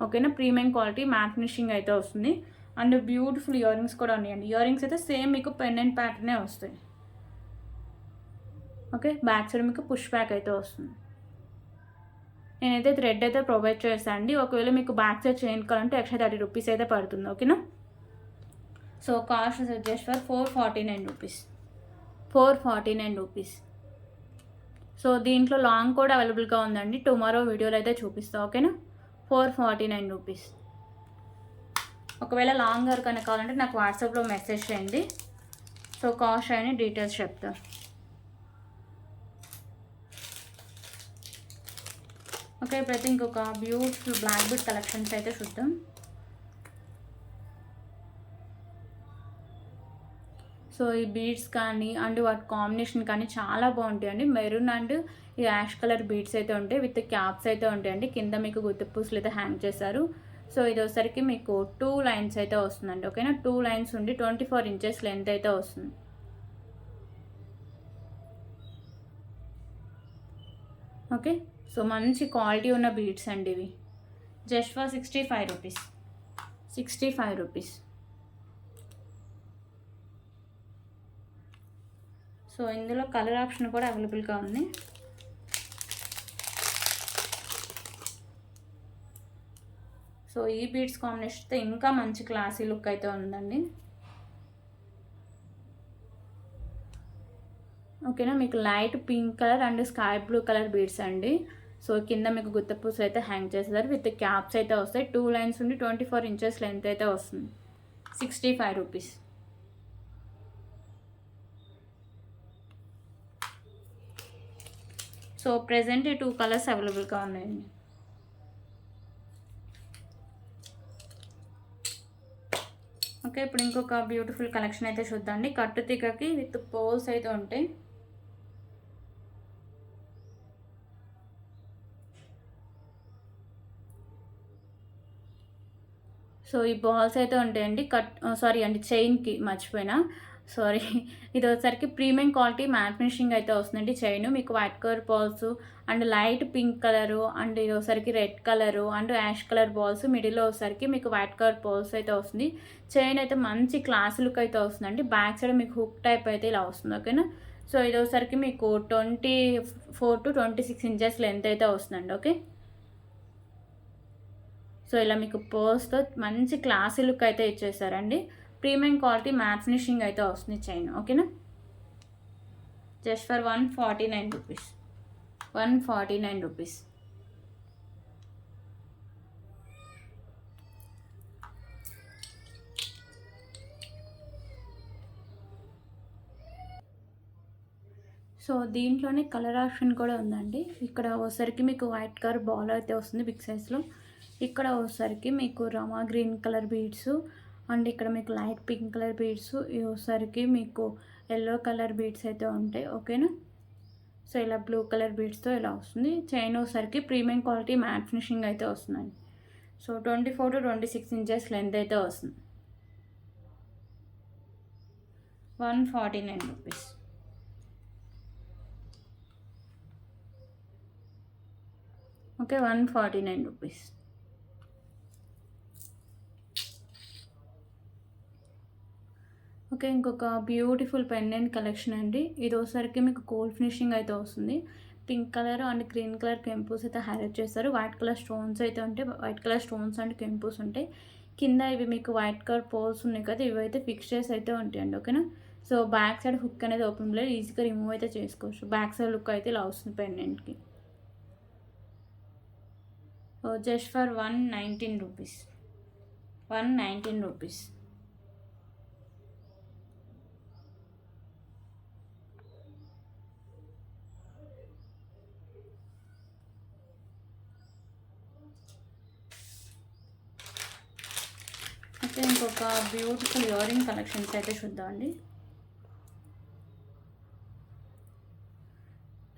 ఓకేనా, ప్రీమియం క్వాలిటీ మ్యాట్ ఫినిషింగ్ అయితే వస్తుంది అండ్ బ్యూటిఫుల్ ఇయర్ రింగ్స్ కూడా ఉన్నాయండి. ఇయర్ రింగ్స్ అయితే సేమ్ మీకు పెండెంట్ ప్యాటర్నే వస్తాయి. ఓకే, బ్యాక్ సైడ్ మీకు పుష్ బ్యాక్ అయితే వస్తుంది. నేనైతే థ్రెడ్ అయితే ప్రొవైడ్ చేస్తాను అండి. ఒకవేళ మీకు బ్యాక్ సైడ్ చైన్ కావాలంటే ఎక్స్ట్రా 30 రూపీస్ అయితే పడుతుంది. ఓకేనా, so cost just for 449 rupees. 449 rupees. So దీంట్లో లాంగ్ కూడా అవైలబుల్గా ఉందండి. టుమారో వీడియోలో అయితే చూపిస్తాను. ఓకేనా, 449 రూపీస్. ఒకవేళ లాంగ్ వర్క్ అని కావాలంటే నాకు వాట్సాప్లో మెసేజ్ చేయండి. సో కాస్ట్ అని డీటెయిల్స్ చెప్తాను. ఓకే, ఇప్పుడైతే ఇంకొక బ్యూటిఫుల్ బ్లాక్ బీడ్ కలెక్షన్స్ అయితే చూద్దాం. సో ఈ బీడ్స్ కానీ అండ్ వాటి కాంబినేషన్ కానీ చాలా బాగుంటాయండి. మెరూన్ అండ్ ఈ యాష్ కలర్ బీడ్స్ అయితే ఉంటాయి, విత్ క్యాప్స్ అయితే ఉంటాయండి. కింద మీకు గుత్తి పూసలు అయితే హ్యాంగ్ చేశారు. సో ఇది వచ్చేసరికి మీకు 2 లైన్స్ అయితే వస్తుందండి. ఓకేనా, 2 లైన్స్ ఉండి 24 ఇంచెస్ లెంత్ అయితే వస్తుంది. ఓకే, సో మంచి క్వాలిటీ ఉన్న బీడ్స్ అండి ఇవి. Just for 65 rupees. 65 rupees. So ఇందులో కలర్ ఆప్షన్ కూడా అవైలబుల్గా ఉంది. సో ఈ బీడ్స్ కాంబినేషన్తో ఇంకా మంచి క్లాసీ లుక్ అయితే ఉందండి. ఓకేనా, మీకు light pink colour and sky blue colour beads అండి. సో కింద మీకు గుత్తపూసలు అయితే హ్యాంగ్ చేస్తారు, విత్ క్యాప్స్ అయితే వస్తాయి. 2 లైన్స్ ఉండి 24 ఇంచెస్ లెంత్ అయితే వస్తుంది. 65 రూపీస్. సో ప్రెజెంట్ ఈ 2 కలర్స్ అవైలబుల్గా ఉన్నాయండి. ఓకే, ఇప్పుడు ఇంకొక బ్యూటిఫుల్ కలెక్షన్ అయితే చూద్దాండి. కట్టు తీగకి విత్ పోల్స్ అయితే ఉంటాయి. సో ఈ బాల్స్ అయితే ఉంటాయండి. సారీ అండి, చైన్కి మర్చిపోయినా, సారీ. ఇది వచ్చేసరికి ప్రీమియం క్వాలిటీ మ్యాట్ ఫినిషింగ్ అయితే వస్తుందండి. చైన్ మీకు white colour balls and light pink colour and ఇది ఒకసారికి red colour and ash colour balls, మిడిల్లో ఒకసారికి మీకు వైట్ కలర్ బాల్స్ అయితే వస్తుంది. చైన్ అయితే మంచి క్లాస్ లుక్ అయితే వస్తుందండి. బ్యాక్ సైడ్ మీకు హుక్ టైప్ అయితే ఇలా వస్తుంది. ఓకేనా, సో ఇది ఒకసారికి మీకు 24 to 26 ఇంచెస్ లెంత్ అయితే వస్తుందండి. ఓకే, సో ఇలా మీకు పర్స్తో మంచి క్లాసీ లుక్ అయితే ఇచ్చేసారండి. ప్రీమియం క్వాలిటీ మ్యాట్ ఫినిషింగ్ అయితే వస్తుంది చైన్. ఓకేనా, just for 149 rupees. 149 rupees. So దీంట్లోనే కలర్ ఆప్షన్ కూడా ఉందండి. ఇక్కడ ఒకసారికి మీకు వైట్ కలర్ బాల్ అయితే వస్తుంది బిగ్ సైజ్లో. ఇక్కడ ఒకసారికి మీకు రమా గ్రీన్ కలర్ బీడ్స్ అండ్ ఇక్కడ మీకు లైట్ పింక్ కలర్ బీడ్స్, ఒకసారికి మీకు ఎల్లో కలర్ బీడ్స్ అయితే ఉంటాయి. ఓకేనా, సో ఇలా బ్లూ కలర్ బీడ్స్తో ఇలా వస్తుంది. చైన్ ఒకసారికి ప్రీమియం క్వాలిటీ మ్యాట్ ఫినిషింగ్ అయితే వస్తుందండి. సో 24 to 26 ఇంచెస్ లెంత్ అయితే వస్తుంది. 149 రూపీస్. Okay, 149 rupees. ఓకే, ఇంకొక బ్యూటిఫుల్ పెండెంట్ కలెక్షన్ అండి. ఇది ఒకసారికి మీకు గోల్డ్ ఫినిషింగ్ అయితే వస్తుంది. Pink colour and green colour కెంపూస్ అయితే హైలైట్ చేస్తారు. వైట్ కలర్ స్టోన్స్ అయితే ఉంటాయి. వైట్ కలర్ స్టోన్స్ అండ్ కెంపూస్ ఉంటాయి. కింద ఇవి మీకు వైట్ కలర్ పోల్స్ ఉన్నాయి కదా, ఇవి అయితే ఫిక్స్చర్స్ అయితే ఉంటాయండి. ఓకేనా, సో బ్యాక్ సైడ్ హుక్ అనేది ఓపెన్ లేదు, ఈజీగా రిమూవ్ అయితే చేసుకోవచ్చు. బ్యాక్ సైడ్ లుక్ అయితే ఇలా వస్తుంది పెండెంట్కి. So just for 119 rupees. 119 rupees. అయితే ఇంకొక బ్యూటిఫుల్ ఇయర్ రింగ్ కలెక్షన్స్ అయితే చూద్దామండి.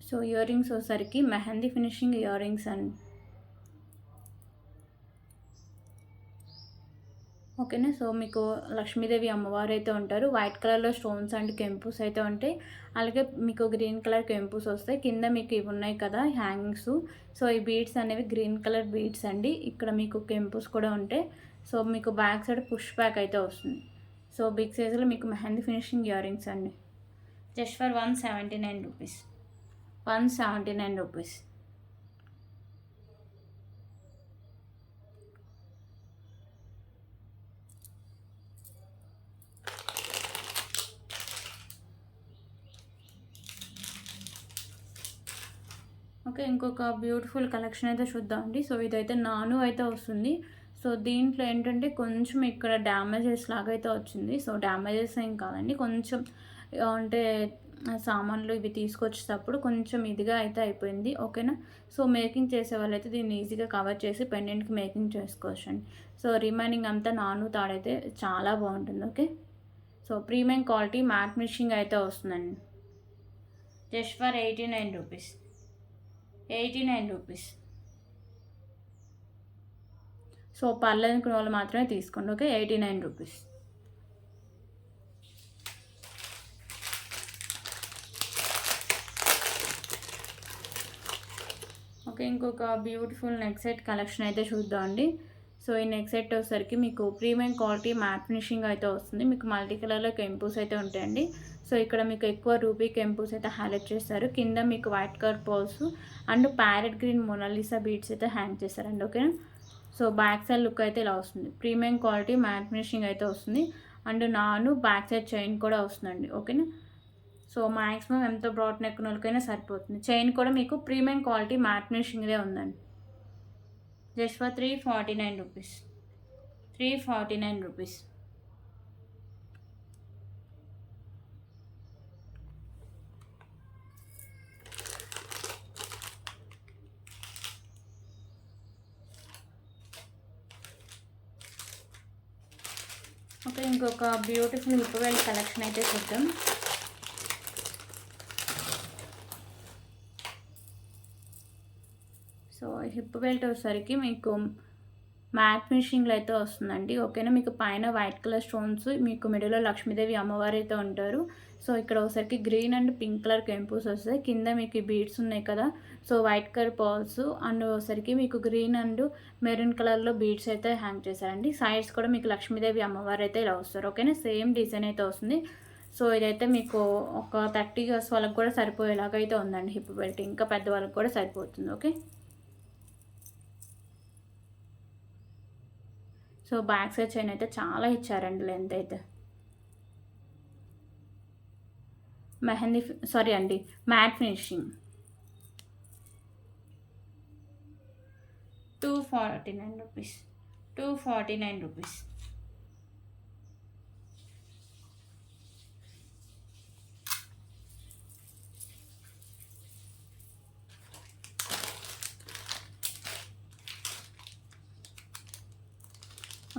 సో ఇయర్ రింగ్స్ వచ్చేసరికి మెహందీ ఫినిషింగ్ ఇయర్ రింగ్స్ అండి. ఓకేనా, సో మీకు లక్ష్మీదేవి అమ్మవారు అయితే ఉంటారు. వైట్ కలర్లో స్టోన్స్ అండ్ కెంపూస్ అయితే ఉంటాయి. అలాగే మీకు గ్రీన్ కలర్ కెంపూస్ వస్తాయి. కింద మీకు ఇవి ఉన్నాయి కదా హ్యాంగింగ్స్, సో ఈ బీడ్స్ అనేవి గ్రీన్ కలర్ బీడ్స్ అండి. ఇక్కడ మీకు కెంపూస్ కూడా ఉంటాయి. సో మీకు బ్యాక్ సైడ్ పుష్ బ్యాక్ అయితే వస్తుంది. సో బిగ్ సైజులో మీకు మెహందీ ఫినిషింగ్ ఇయర్ రింగ్స్ అండి. Just for 179 rupees. 179 rupees. Okay, ఇంకొక బ్యూటిఫుల్ కలెక్షన్ అయితే చూద్దామండి. సో ఇదైతే నాను అయితే వస్తుంది. సో దీంట్లో ఏంటంటే కొంచెం ఇక్కడ డ్యామేజెస్ లాగా అయితే వచ్చింది. సో డ్యామేజెస్ ఏం కాదండి, కొంచెం అంటే సామాన్లు ఇవి తీసుకొచ్చేటప్పుడు కొంచెం ఇదిగా అయితే అయిపోయింది. ఓకేనా, సో మేకింగ్ చేసే వాళ్ళైతే దీన్ని ఈజీగా కవర్ చేసి పెండెంట్కి మేకింగ్ చేసుకోవచ్చు అండి. సో రిమైనింగ్ అంతా నాను తాడైతే చాలా బాగుంటుంది. Okay, so premium quality matte finishing అయితే వస్తుందండి. Just for 89 rupees. 89 rupees. So పర్లేదు అనుకునే వాళ్ళు మాత్రమే తీసుకోండి. Okay, 89 rupees. ఓకే, ఇంకొక బ్యూటిఫుల్ నెక్ సెట్ కలెక్షన్ అయితే చూద్దామండి. సో ఈ నెక్ సెట్ వచ్చేసరికి మీకు ప్రీమియం క్వాలిటీ మ్యాట్ ఫినిషింగ్ అయితే వస్తుంది. మీకు మల్టీ కలర్లో కెంపుస్ అయితే ఉంటాయండి. సో ఇక్కడ మీకు ఎక్కువ రూపీ కెంపుస్ అయితే హైలైట్ చేస్తారు. కింద మీకు white colour pearls and parrot green Mona Lisa beads అయితే హ్యాంగ్ చేస్తారండి. ఓకేనా. సో బ్యాక్ సైడ్ లుక్ అయితే ఇలా వస్తుంది. ప్రీమియం క్వాలిటీ మ్యాట్ ఫినిషింగ్ అయితే వస్తుంది. అండ్ బ్యాక్ సైడ్ చైన్ కూడా వస్తుందండి. ఓకేనా. సో మ్యాక్సిమం ఎంత బ్రాడ్ నెక్ వాళ్ళకైనా సరిపోతుంది. చైన్ కూడా మీకు ప్రీమియం క్వాలిటీ మ్యాట్ ఫినిషింగ్దే ఉందండి. Just for 349 rupees. 349 rupees. Okay, ఇంకొక బ్యూటిఫుల్ హిప్ బెల్ట్ కలెక్షన్ అయితే చూద్దాం. సో హిప్ బెల్ట్ వచ్చేసరికి మీకు మ్యాట్ ఫినిషింగ్లో అయితే వస్తుందండి. ఓకేనా. మీకు పైన వైట్ కలర్ స్టోన్స్, మీకు మిడిల్లో లక్ష్మీదేవి అమ్మవారు అయితే ఉంటారు. సో ఇక్కడ ఒకసారికి గ్రీన్ అండ్ పింక్ కలర్ కెంపుస్ వస్తాయి. కింద మీకు బీడ్స్ ఉన్నాయి కదా, so white colour pearls and ఒకసారికి మీకు గ్రీన్ అండ్ మెరూన్ కలర్లో బీడ్స్ అయితే హ్యాంగ్ చేశారండి. సైడ్స్ కూడా మీకు లక్ష్మీదేవి అమ్మవారు అయితే ఇలా వస్తారు. ఓకేనా. సేమ్ డిజైన్ అయితే వస్తుంది. సో ఇదైతే మీకు ఒక 30 ఇయర్స్ వాళ్ళకి కూడా సరిపోయేలాగా అయితే ఉందండి హిప్ బెల్ట్. ఇంకా పెద్ద వాళ్ళకి కూడా సరిపోతుంది. Okay. So back side chain అయితే చాలా ఇచ్చారండి లెంత్ అయితే. Matte finishing. 249 rupees. 249 rupees.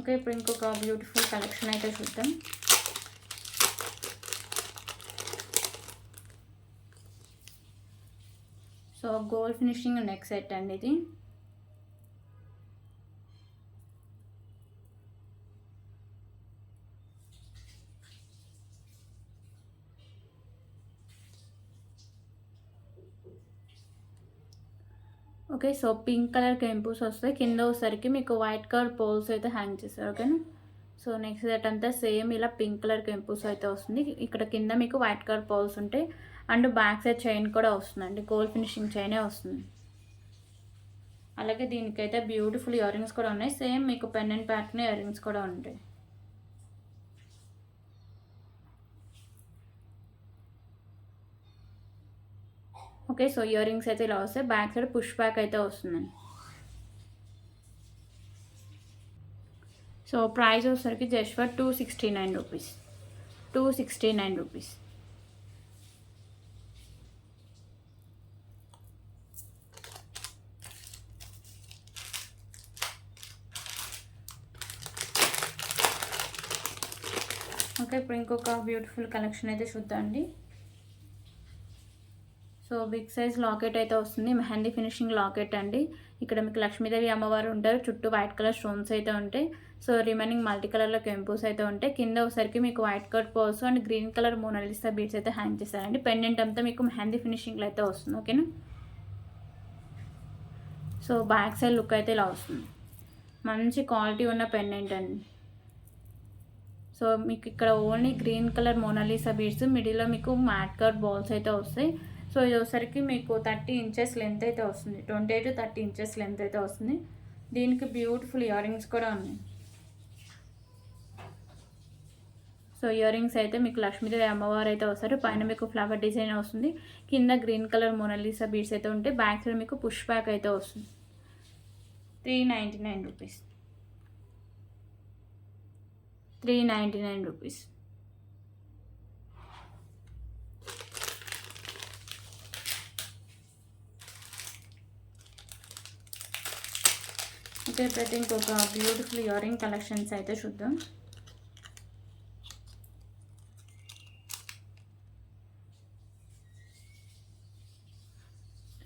Okay, ఇప్పుడు ఇంకొక బ్యూటిఫుల్ కలెక్షన్ అయితే చూద్దాం. So gold finishing neck set అండి ఇది. ఓకే, సో పింక్ కలర్ కెంపుస్ వస్తాయి. కింద వచ్చేసరికి మీకు వైట్ కలర్ పోల్స్ అయితే హ్యాంగ్ చేస్తారు. ఓకేనా. సో నెక్స్ట్ సెట్ అంతా సేమ్ ఇలా పింక్ కలర్ కెంపుస్ అయితే వస్తుంది. ఇక్కడ కింద మీకు వైట్ కలర్ పోల్స్ ఉంటాయి అండ్ బ్యాక్ సైడ్ చైన్ కూడా వస్తుందండి. గోల్డ్ ఫినిషింగ్ చైనే వస్తుంది. అలాగే దీనికైతే బ్యూటిఫుల్ ఇయర్ రింగ్స్ కూడా ఉన్నాయి. సేమ్ మీకు పెండెంట్ ప్యాటర్న్ ఇయర్ రింగ్స్ కూడా ఉంటాయి. ఓకే, సో ఇయర్ రింగ్స్ అయితే ఇలా వస్తాయి. బ్యాక్ సైడ్ పుష్ బ్యాక్ అయితే వస్తుందండి. సో ప్రైస్ వచ్చేసరికి just for 269 rupees. 269 rupees. Okay, ఇప్పుడు ఇంకొక బ్యూటిఫుల్ కలెక్షన్ అయితే చూద్దామండి. సో బిగ్ సైజ్ లాకెట్ అయితే వస్తుంది. మెహందీ ఫినిషింగ్ లాకెట్ అండి. ఇక్కడ మీకు లక్ష్మీదేవి అమ్మవారు ఉంటారు. చుట్టూ వైట్ కలర్ స్టోన్స్ అయితే ఉంటాయి. సో రిమైనింగ్ మల్టీ కలర్లో కెంపుస్ అయితే ఉంటాయి. కింద ఒకసారికి మీకు white colour pearls and green colour Mona Lisa beads అయితే హ్యాంగ్ చేస్తారండి. పెండెంట్ అంతా మీకు మెహందీ ఫినిషింగ్లో అయితే వస్తుంది. ఓకేనా. సో బ్యాక్ సైడ్ లుక్ అయితే ఇలా వస్తుంది. మంచి క్వాలిటీ ఉన్న పెండెంట్ అండి. సో మీకు ఇక్కడ only green colour Mona Lisa beads, మిడిల్లో మీకు మ్యాట్ కలర్ బాల్స్ అయితే వస్తాయి. సో ఇది వచ్చరికి మీకు 30 ఇంచెస్ లెంత్ అయితే వస్తుంది. 28 to 30 ఇంచెస్ లెంత్ అయితే వస్తుంది. దీనికి బ్యూటిఫుల్ ఇయర్ రింగ్స్ కూడా ఉన్నాయి. సో ఇయర్ రింగ్స్ అయితే మీకు లక్ష్మీదేవి అమ్మవారు అయితే వస్తారు. పైన మీకు ఫ్లవర్ డిజైన్ వస్తుంది. కింద గ్రీన్ కలర్ మోనాలిసా బీడ్స్ అయితే ఉంటాయి. బ్యాక్ సైడ్ మీకు పుష్ బ్యాక్ అయితే వస్తుంది. 399 రూపీస్. 399 రూపీస్. ఓకే, ప్రతి ఇంకొక బ్యూటిఫుల్ ఇయర్ రింగ్ కలెక్షన్స్ అయితే చూద్దాం.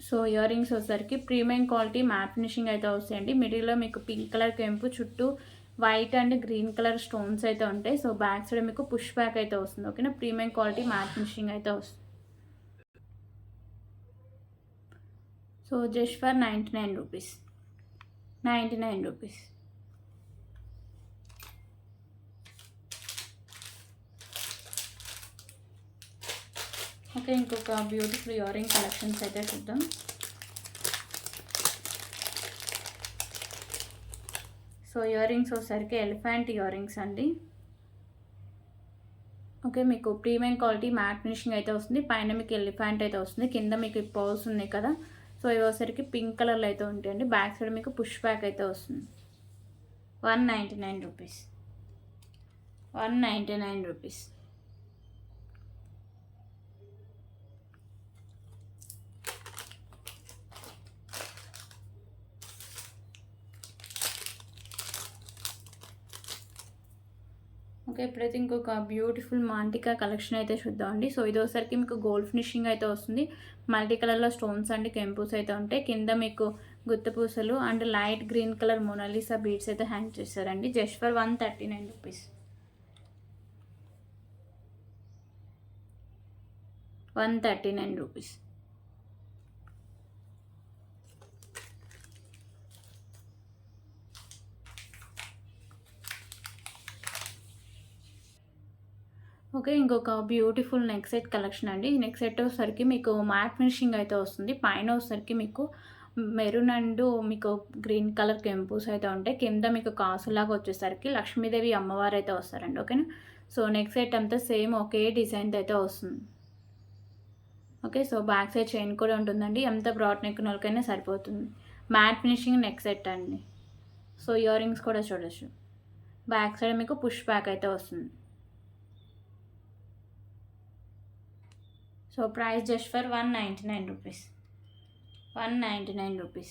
సో ఇయర్ రింగ్స్ వచ్చేసరికి ప్రీమియం క్వాలిటీ మ్యాట్ ఫినిషింగ్ అయితే వస్తాయండి. మిడిల్లో మీకు పింక్ కలర్ కెంపు, చుట్టూ white and green colour stones అయితే ఉంటాయి. సో బ్యాక్ సైడ్ మీకు పుష్ బ్యాక్ అయితే వస్తుంది. ఓకేనా, ప్రీమియం క్వాలిటీ మ్యాట్ ఫినిషింగ్ అయితే వస్తుంది. So just for 99 rupees, 99 rupees. Okay, ఇంకొక బ్యూటిఫుల్ ఇయర్ రింగ్ కలెక్షన్స్ అయితే చూద్దాం. సో ఇయర్ రింగ్స్ వచ్చేసరికి ఎలిఫెంట్ ఇయర్ రింగ్స్ అండి. ఓకే, మీకు ప్రీమియం క్వాలిటీ మ్యాట్ ఫినిషింగ్ అయితే వస్తుంది. పైన మీకు ఎలిఫెంట్ అయితే వస్తుంది, కింద మీకు పర్ల్స్ ఉన్నాయి కదా. సో ఇవి వచ్చేసరికి పింక్ కలర్లో అయితే ఉంటాయండి. బ్యాక్ సైడ్ మీకు పుష్ బ్యాక్ అయితే వస్తుంది. 199 రూపీస్, 199 రూపీస్. ఓకే, ఇప్పుడైతే ఇంకొక బ్యూటిఫుల్ మాంటికా కలెక్షన్ అయితే చూద్దామండి. సో ఇది ఒకసారికి మీకు గోల్డ్ ఫినిషింగ్ అయితే వస్తుంది. మల్టీ కలర్లో స్టోన్స్ అండ్ కెంపూస్ అయితే ఉంటాయి. కింద మీకు గుత్తపూసలు and light green colour Mona Lisa beads అయితే హ్యాంగ్ చేస్తారండి. Just for 139 rupees, 139 rupees. Okay, ఇంకొక బ్యూటిఫుల్ నెక్ సెట్ కలెక్షన్ అండి. ఈ నెక్ సెట్ వచ్చేసరికి మీకు మ్యాట్ ఫినిషింగ్ అయితే వస్తుంది. పైన వచ్చేసరికి మీకు మెరూన్ అండ్ మీకు గ్రీన్ కలర్ కెంపూస్ అయితే ఉంటాయి. కింద మీకు కాసులాగా వచ్చేసరికి లక్ష్మీదేవి అమ్మవారు అయితే వస్తారండి. ఓకేనా, సో నెక్ సెట్ అంతా సేమ్ ఒకే డిజైన్ అయితే వస్తుంది. Okay, so back side chain కూడా ఉంటుందండి. ఎంత బ్రాడ్ నెక్ వాళ్ళకైనా సరిపోతుంది. మ్యాట్ ఫినిషింగ్ నెక్ సెట్ అండి. సో ఇయర్ రింగ్స్ కూడా చూడొచ్చు. బ్యాక్ సైడ్ మీకు పుష్ బ్యాక్ అయితే వస్తుంది. So price just for 199 rupees, 199 rupees.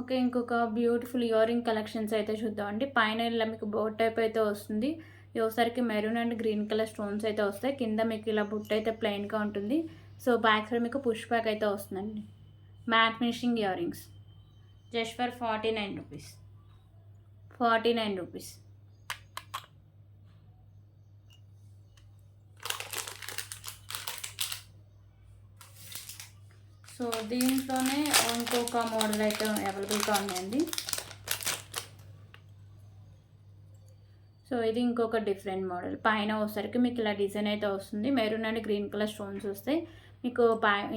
Okay, ఇంకొక బ్యూటిఫుల్ ఇయర్ రింగ్ కలెక్షన్స్ అయితే చూద్దామండి. పైన ఇలా మీకు బోట్ టైప్ అయితే వస్తుంది. ఒకసారికి maroon and green colour stones అయితే వస్తాయి. కింద మీకు ఇలా బుట్ట అయితే ప్లెయిన్గా ఉంటుంది. సో బ్యాక్ సైడ్ మీకు పుష్ బ్యాక్ అయితే వస్తుందండి. Matte finishing earrings just for 49 rupees, 49 rupees. So దీంట్లోనే ఇంకొక మోడల్ అయితే అవైలబుల్గా ఉన్నాయండి. సో ఇది ఇంకొక డిఫరెంట్ మోడల్. పైన వచ్చేసరికి మీకు ఇలా డిజైన్ అయితే వస్తుంది. Maroon and green colour stones వస్తాయి. మీకు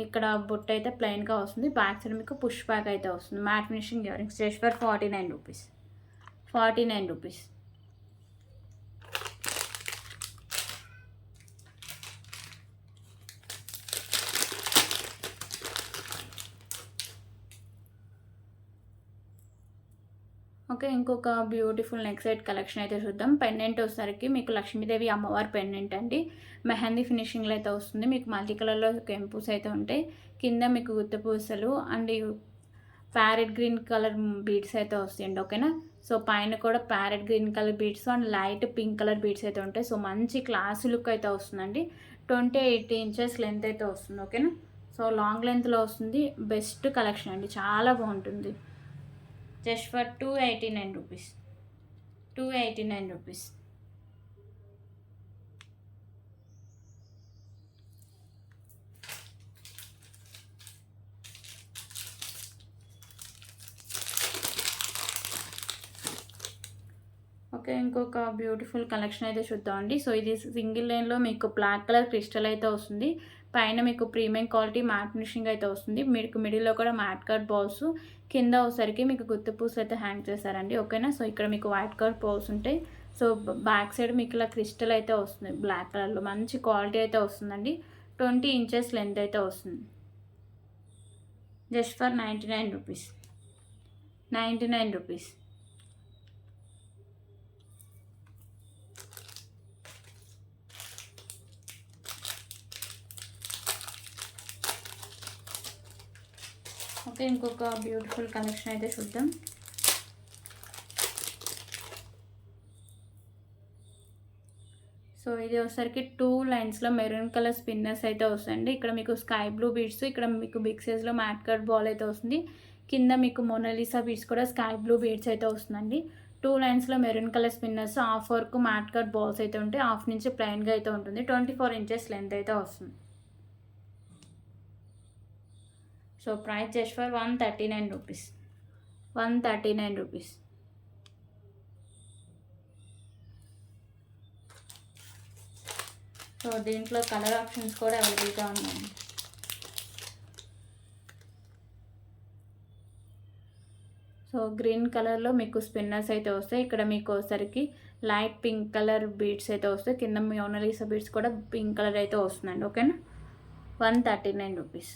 ఇక్కడ బుట్ట అయితే ప్లెయిన్గా వస్తుంది. బ్యాక్ సైడ్ మీకు పుష్ బ్యాక్ అయితే వస్తుంది. Mat finishing earrings just for 49 rupees, 49 rupees. Okay, ఇంకొక బ్యూటిఫుల్ నెక్ సెట్ కలెక్షన్ అయితే చూద్దాం. పెండెంట్ వచ్చేసరికి మీకు లక్ష్మీదేవి అమ్మవారి పెండెంట్ అండి. మెహందీ ఫినిషింగ్లో అయితే వస్తుంది. మీకు మల్టీ కలర్లో కెంపూస్ అయితే ఉంటాయి. కింద మీకు గుత్తపూసలు and parrot green colour beads అయితే వస్తాయండి. ఓకేనా, సో పైన కూడా parrot green colour beads and light pink colour beads అయితే ఉంటాయి. సో మంచి క్లాస్ లుక్ అయితే వస్తుందండి. 28 ఇంచెస్ లెంత్ అయితే వస్తుంది. ఓకేనా, సో లాంగ్ లెంత్లో వస్తుంది. బెస్ట్ కలెక్షన్ అండి, చాలా బాగుంటుంది. Just for 289 rupees, 289 rupees. Okay, ఇంకొక బ్యూటిఫుల్ కలెక్షన్ అయితే చూద్దామండి. సో ఇది సింగిల్ లైన్లో మీకు బ్లాక్ కలర్ క్రిస్టల్ అయితే వస్తుంది. పైన మీకు ప్రీమియం క్వాలిటీ మ్యాట్ ఫినిషింగ్ అయితే వస్తుంది. మీకు మిడిల్లో కూడా మ్యాట్ కట్ బాల్స్, కింద ఒకసారికి మీకు గుత్తపూస అయితే హ్యాంగ్ చేశారండి. ఓకేనా, సో ఇక్కడ మీకు వైట్ కలర్ బాల్స్ ఉంటాయి. సో బ్యాక్ సైడ్ మీకు ఇలా క్రిస్టల్ అయితే వస్తుంది బ్లాక్ కలర్లో. మంచి క్వాలిటీ అయితే వస్తుందండి. 20 ఇంచెస్ లెంత్ అయితే వస్తుంది. Just for 99 rupees, 99 rupees. Okay, ఇంకొక బ్యూటిఫుల్ కలెక్షన్ అయితే చూద్దాం. సో ఇది వచ్చేసరికి 2 లైన్స్లో మెరూన్ కలర్ స్పిన్నర్స్ అయితే వస్తాయండి. ఇక్కడ మీకు స్కై బ్లూ బీడ్స్, ఇక్కడ మీకు బిగ్ సైజ్లో మ్యాట్ కట్ బాల్ అయితే వస్తుంది. కింద మీకు మోనాలిసా బీడ్స్ కూడా స్కై బ్లూ బీడ్స్ అయితే వస్తుందండి. 2 లైన్స్లో మెరూన్ కలర్ స్పిన్నర్స్, హాఫ్ వరకు మ్యాట్ కట్ బాల్స్ అయితే ఉంటాయి. హాఫ్ నుంచి ప్లెయిన్గా అయితే ఉంటుంది. 24 ఇంచెస్ లెంత్ అయితే వస్తుంది. So price just for 139 rupees. 139 rupees. So దీంట్లో కలర్ ఆప్షన్స్ కూడా అవైలబుల్గా ఉన్నాయి. సో గ్రీన్ కలర్లో మీకు స్పిన్నర్స్ అయితే వస్తాయి. ఇక్కడ మీకు వచ్చేసరికి లైట్ పింక్ కలర్ బీడ్స్ అయితే వస్తాయి. కింద మోనాలిసా బీడ్స్ కూడా పింక్ కలర్ అయితే వస్తుందండి. ఓకేనా, 139 రూపీస్.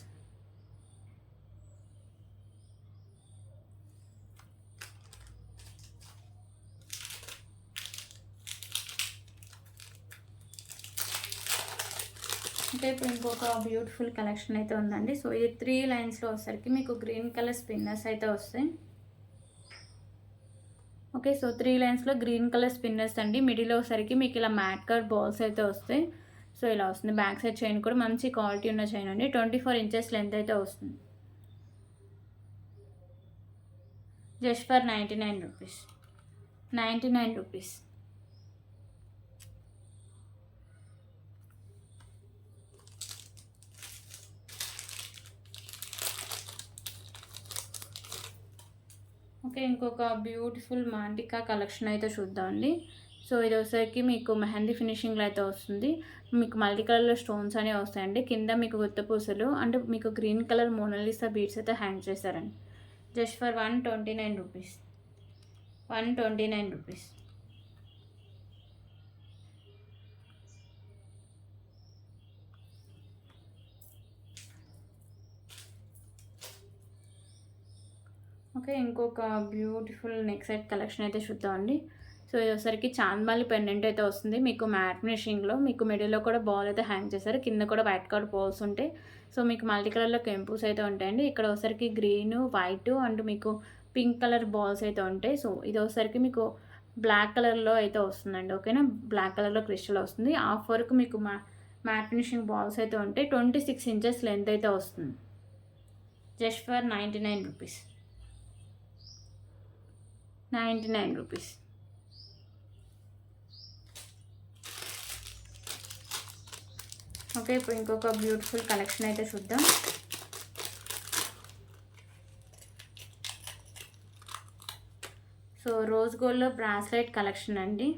అంటే ఇప్పుడు ఇంకొక బ్యూటిఫుల్ కలెక్షన్ అయితే ఉందండి. సో ఇది 3 లైన్స్లో వచ్చేసరికి మీకు గ్రీన్ కలర్ స్పిన్నర్స్ అయితే వస్తాయి. ఓకే, సో 3 లైన్స్లో గ్రీన్ కలర్ స్పిన్నర్స్ అండి. మిడిల్లో వచ్చేసరికి మీకు ఇలా మ్యాట్ కట్ బాల్స్ అయితే వస్తాయి. సో ఇలా వస్తుంది. బ్యాక్ సైడ్ చైన్ కూడా మంచి క్వాలిటీ ఉన్న చైన్ అండి. 24 ఇంచెస్ లెంత్ అయితే వస్తుంది. Just for 99 rupees. 99 rupees. Okay, ఇంకొక బ్యూటిఫుల్ మాంటికా కలెక్షన్ అయితే చూద్దామండి. సో ఇది వచ్చేసరికి మీకు మెహందీ ఫినిషింగ్లో అయితే వస్తుంది. మీకు మల్టీ కలర్లో స్టోన్స్ అనేవి వస్తాయండి. కింద మీకు గుత్తపూసలు అంటే మీకు గ్రీన్ కలర్ మోనాలిసా బీడ్స్ అయితే హ్యాంగ్ చేశారండి. Just for 129 rupees. 129 rupees. Okay, ఇంకొక బ్యూటిఫుల్ నెక్ సెట్ కలెక్షన్ అయితే చూద్దామండి. సో ఇది ఒకసారికి చాంద్బాలి పెండెంట్ అయితే వస్తుంది. మీకు మ్యాట్ ఫినిషింగ్లో మీకు మిడిల్లో కూడా బాల్ అయితే హ్యాంగ్ చేశారు. కింద కూడా వైట్ కలర్ బాల్స్ ఉంటాయి. సో మీకు మల్టీ కలర్లో కెంపూస్ అయితే ఉంటాయండి. ఇక్కడ ఒకసారికి గ్రీన్, వైట్ అండ్ మీకు పింక్ కలర్ బాల్స్ అయితే ఉంటాయి. సో ఇది ఒకసారికి మీకు బ్లాక్ కలర్లో అయితే వస్తుందండి. ఓకేనా, బ్లాక్ కలర్లో క్రిస్టల్ వస్తుంది. హాఫ్ వరకు మీకు మ్యాట్ ఫినిషింగ్ బాల్స్ అయితే ఉంటాయి. 26 ఇంచెస్ లెంత్ అయితే వస్తుంది. Just for 99 rupees. 99 rupees. Okay, ఇప్పుడు ఇంకొక బ్యూటిఫుల్ కలెక్షన్ అయితే చూద్దాం. సో రోజ్ గోల్డ్లో బ్రాస్లెట్ కలెక్షన్ అండి.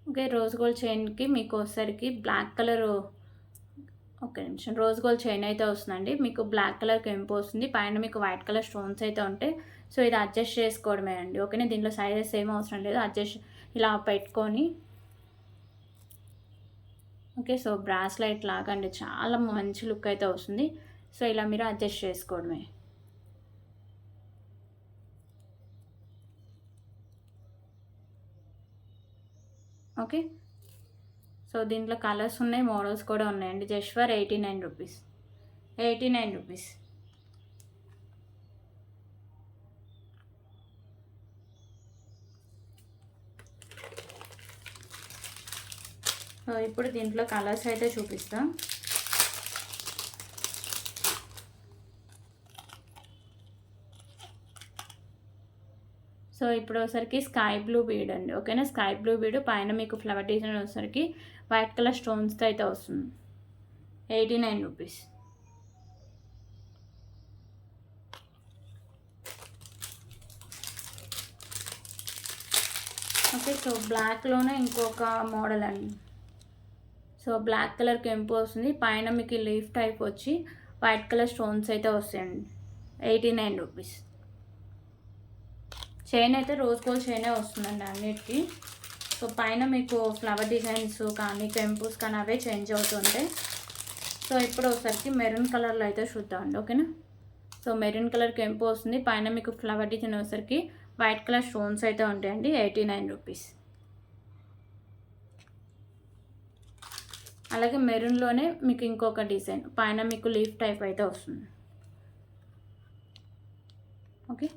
ఓకే, రోజ్ గోల్డ్ చైన్కి మీకు వచ్చేసరికి బ్లాక్ కలర్, ఓకే నిమిషం, రోజ్ గోల్డ్ చైన్ అయితే వస్తుందండి. మీకు బ్లాక్ కలర్ కెంపు వస్తుంది. పైన మీకు వైట్ కలర్ స్టోన్స్ అయితే ఉంటాయి. సో ఇది అడ్జస్ట్ చేసుకోవడమే అండి. ఓకేనా, దీంట్లో సైజెస్ ఏం అవసరం లేదు. అడ్జస్ట్ ఇలా పెట్టుకొని, ఓకే, సో బ్రాస్లైట్ లాగా అండి, చాలా మంచి లుక్ అయితే వస్తుంది. సో ఇలా మీరు అడ్జస్ట్ చేసుకోవడమే. ఓకే, సో దీంట్లో కలర్స్ ఉన్నాయి, మోడల్స్ కూడా ఉన్నాయండి. Just for 89 rupees. 89 rupees. So ఇప్పుడు దీంట్లో కలర్స్ అయితే చూపిస్తాం. సో ఇప్పుడు వచ్చేసరికి స్కై బ్లూ బీడ్ అండి. ఓకేనా, స్కై బ్లూ బీడ్ పైన మీకు ఫ్లవర్ డిజైన్ వచ్చేసరికి వైట్ కలర్ స్టోన్స్తో అయితే వస్తుంది. 89 రూపీస్. ఓకే, సో బ్లాక్లోనే ఇంకొక మోడల్ అండి. సో బ్లాక్ కలర్ కెంపు వస్తుంది. పైన మీకు లీఫ్ టైప్ వచ్చి వైట్ కలర్ స్టోన్స్ అయితే వస్తాయండి. 89 రూపీస్. చైన్ అయితే రోజ్ గోల్డ్ చైనే వస్తుందండి అన్నిటికీ. సో పైన మీకు ఫ్లవర్ డిజైన్స్ కానీ కెంపుస్ కానీ అవే చేంజ్ అవుతుంటాయి. సో ఇప్పుడు ఒకసారికి మెరూన్ కలర్లో అయితే చూద్దామండి. ఓకేనా. సో మెరూన్ కలర్ కెంపు వస్తుంది. పైన మీకు ఫ్లవర్ డిజైన్ వచ్చేసరికి వైట్ కలర్ స్టోన్స్ అయితే ఉంటాయండి. 89 రూపీస్. అలాగే మెరూన్లోనే మీకు ఇంకొక డిజైన్ పైన మీకు లీఫ్ టైప్ అయితే వస్తుంది. ఓకే.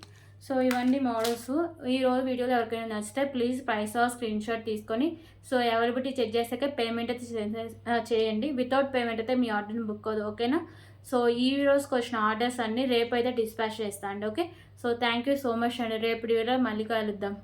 సో ఇవన్నీ మోడల్స్. ఈరోజు వీడియోలో ఎవరికైనా నచ్చితే ప్లీజ్ ప్రైస్ స్క్రీన్ షాట్ తీసుకొని సో అవైలబిలిటీ చెక్ చేసాక పేమెంట్ అయితే చేయండి. వితౌట్ పేమెంట్ అయితే మీ ఆర్డర్ని బుక్ అవ్వదు. ఓకేనా. సో ఈ రోజుకి వచ్చిన ఆర్డర్స్ అన్నీ రేపు అయితే డిస్పాచ్ చేస్తాను అండి. Okay. So thank you so much అండి. రేపు వీడియోలో మళ్ళీ కలుద్దాం.